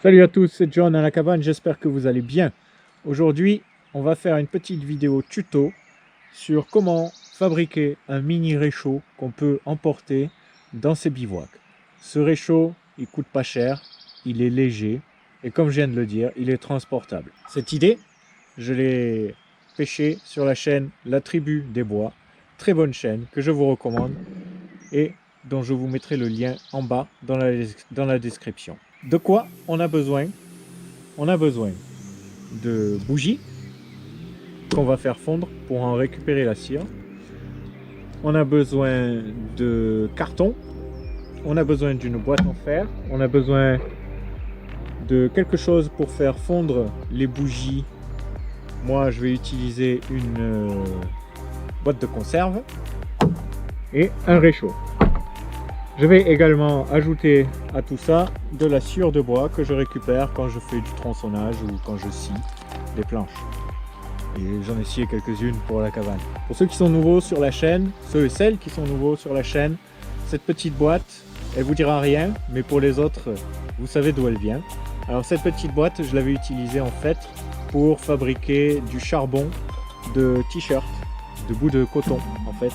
Salut à tous, c'est John à la cabane, j'espère que vous allez bien. Aujourd'hui, on va faire une petite vidéo tuto sur comment fabriquer un mini réchaud qu'on peut emporter dans ses bivouacs. Ce réchaud, il coûte pas cher, il est léger et comme je viens de le dire, il est transportable. Cette idée, je l'ai pêchée sur la chaîne La Tribu des Bois, très bonne chaîne que je vous recommande et dont je vous mettrai le lien en bas dans la description. De quoi on a besoin? On a besoin de bougies qu'on va faire fondre pour en récupérer la cire. On a besoin de carton. On a besoin d'une boîte en fer. On a besoin de quelque chose pour faire fondre les bougies. Moi, je vais utiliser une boîte de conserve et un réchaud. Je vais également ajouter à tout ça de la sciure de bois que je récupère quand je fais du tronçonnage ou quand je scie des planches. Et j'en ai scié quelques-unes pour la cabane. Pour ceux qui sont nouveaux sur la chaîne, ceux et celles qui sont nouveaux sur la chaîne, cette petite boîte, elle vous dira rien, mais pour les autres, vous savez d'où elle vient. Alors cette petite boîte, je l'avais utilisée en fait pour fabriquer du charbon de t-shirt, de bouts de coton en fait,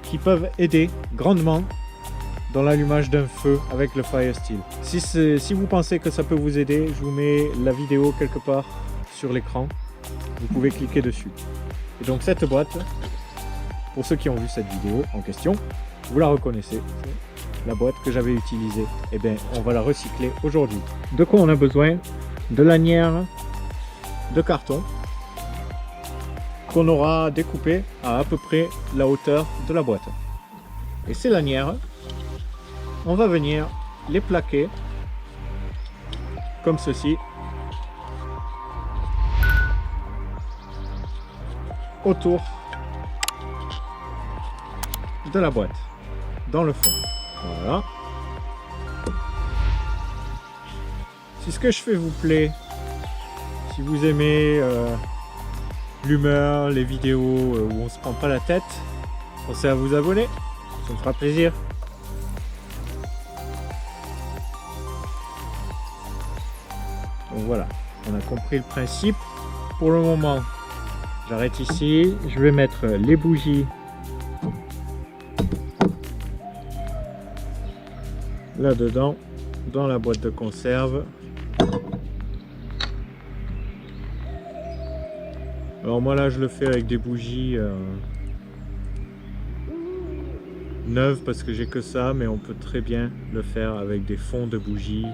qui peuvent aider grandement dans l'allumage d'un feu avec le Fire Steel. Si vous pensez que ça peut vous aider, je vous mets la vidéo quelque part sur l'écran. Vous pouvez cliquer dessus. Et donc cette boîte, pour ceux qui ont vu cette vidéo en question, vous la reconnaissez. La boîte que j'avais utilisée, et bien on va la recycler aujourd'hui. De quoi on a besoin? De lanières de carton qu'on aura découpé à peu près la hauteur de la boîte. Et ces lanières, on va venir les plaquer comme ceci autour de la boîte, dans le fond. Voilà. Si ce que je fais vous plaît, si vous aimez l'humeur, les vidéos où on se prend pas la tête, pensez à vous abonner, ça me fera plaisir. Donc voilà, on a compris le principe. Pour le moment, j'arrête ici. Je vais mettre les bougies là-dedans, dans la boîte de conserve. Alors moi là, je le fais avec des bougies neuves parce que j'ai que ça, mais on peut très bien le faire avec des fonds de bougies.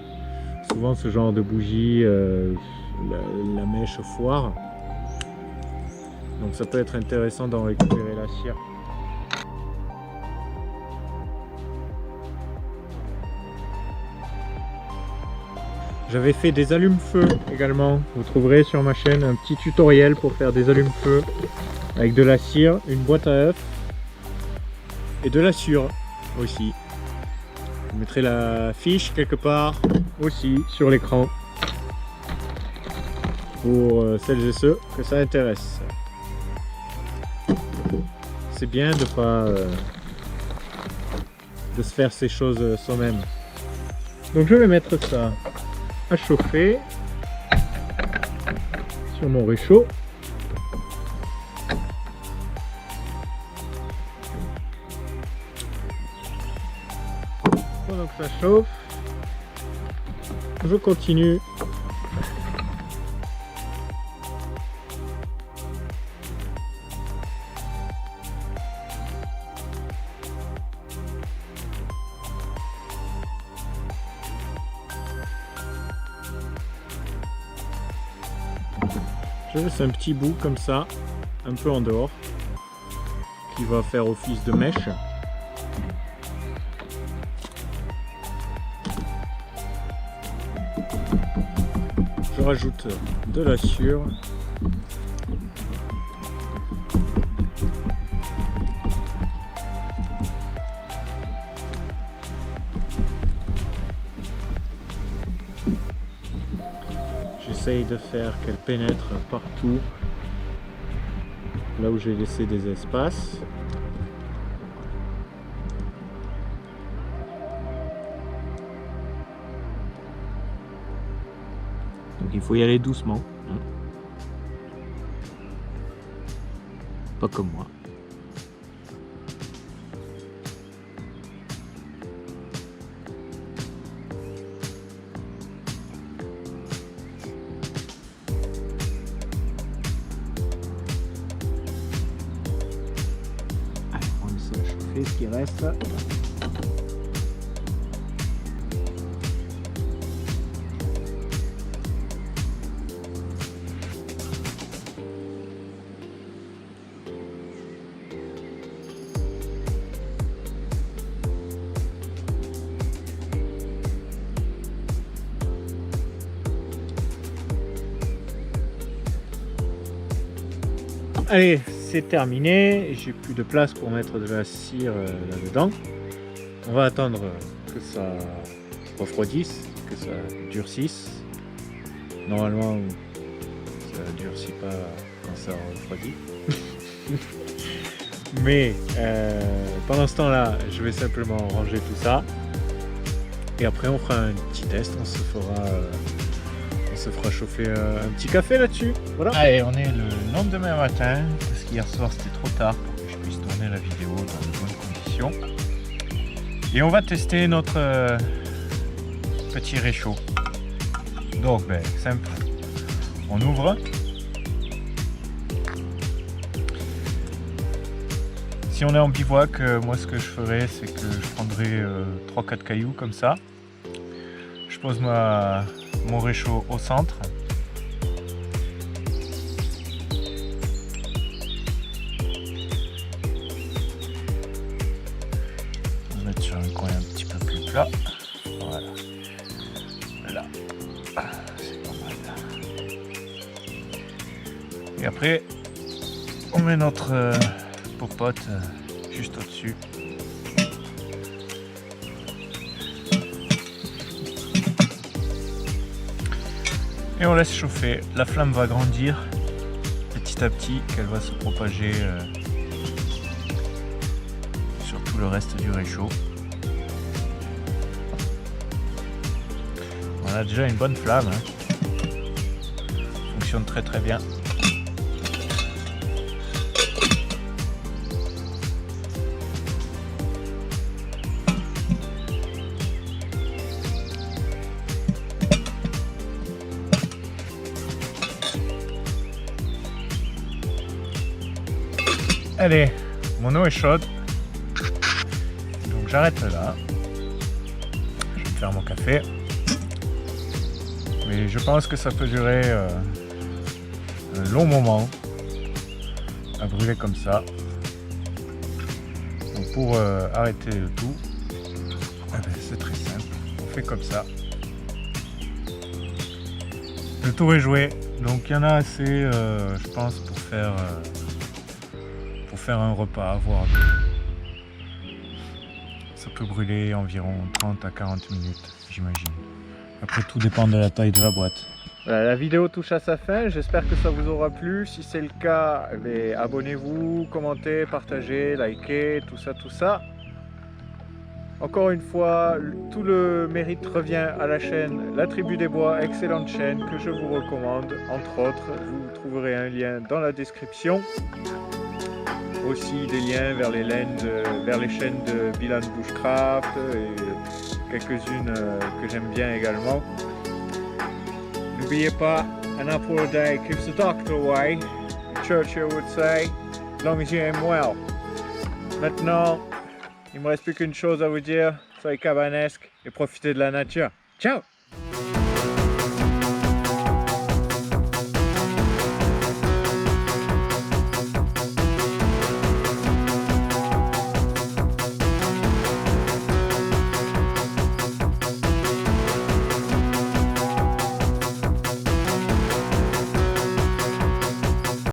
Souvent ce genre de bougie, la mèche foire. Donc ça peut être intéressant d'en récupérer la cire. J'avais fait des allumes-feu également. Vous trouverez sur ma chaîne un petit tutoriel pour faire des allumes-feu avec de la cire, une boîte à œufs et de la sciure aussi. Je mettrai la fiche quelque part aussi sur l'écran pour celles et ceux que ça intéresse. C'est bien de pas de se faire ces choses soi-même. Donc je vais mettre ça à chauffer sur mon réchaud. Pendant que ça chauffe, je continue je laisse un petit bout comme ça, un peu en dehors, qui va faire office de mèche. Je rajoute de la sciure. J'essaye de faire qu'elle pénètre partout là où j'ai laissé des espaces. Donc il faut y aller doucement. Hein. Pas comme moi. Allez, on laisse ça chauffer ce qui reste. Allez, c'est terminé, j'ai plus de place pour mettre de la cire là-dedans. On va attendre que ça refroidisse, que ça durcisse. Normalement, ça durcit pas quand ça refroidit. Mais pendant ce temps-là, je vais simplement ranger tout ça. Et après, on fera un petit test, on se fera chauffer un petit café là-dessus. Voilà. Allez, on est le lendemain matin, parce qu'hier soir c'était trop tard pour que je puisse tourner la vidéo dans de bonnes conditions. Et on va tester notre petit réchaud. Donc, simple. On ouvre. Si on est en bivouac, moi ce que je ferais, c'est que je prendrais 3-4 cailloux comme ça. Je pose mon réchaud au centre. On va mettre sur un coin un petit peu plus plat. Voilà. Là. C'est pas mal. Et après, on met notre popote juste au-dessus. Et on laisse chauffer. La flamme va grandir petit à petit, qu'elle va se propager sur tout le reste du réchaud. On a déjà une bonne flamme. Hein. Fonctionne très très bien. Allez, mon eau est chaude, donc j'arrête là. Je vais me faire mon café. Mais je pense que ça peut durer un long moment à brûler comme ça. Donc pour arrêter le tout, c'est très simple. On fait comme ça. Le tour est joué, donc il y en a assez, je pense, pour faire un repas, voire deux. Ça peut brûler environ 30 à 40 minutes, j'imagine. Après, tout dépend de la taille de la boîte. Voilà, la vidéo touche à sa fin, j'espère que ça vous aura plu. Si c'est le cas, abonnez-vous, commentez, partagez, likez, tout ça. Encore une fois, tout le mérite revient à la chaîne La Tribu des Bois, excellente chaîne que je vous recommande. Entre autres, vous trouverez un lien dans la description. Aussi des liens vers les chaînes de Bilan Bushcraft et quelques-unes que j'aime bien également. N'oubliez pas, an apple a day keeps the doctor away, Churchill would say, as long as you aim well. Maintenant, il ne me reste plus qu'une chose à vous dire, soyez cabanesque et profitez de la nature. Ciao!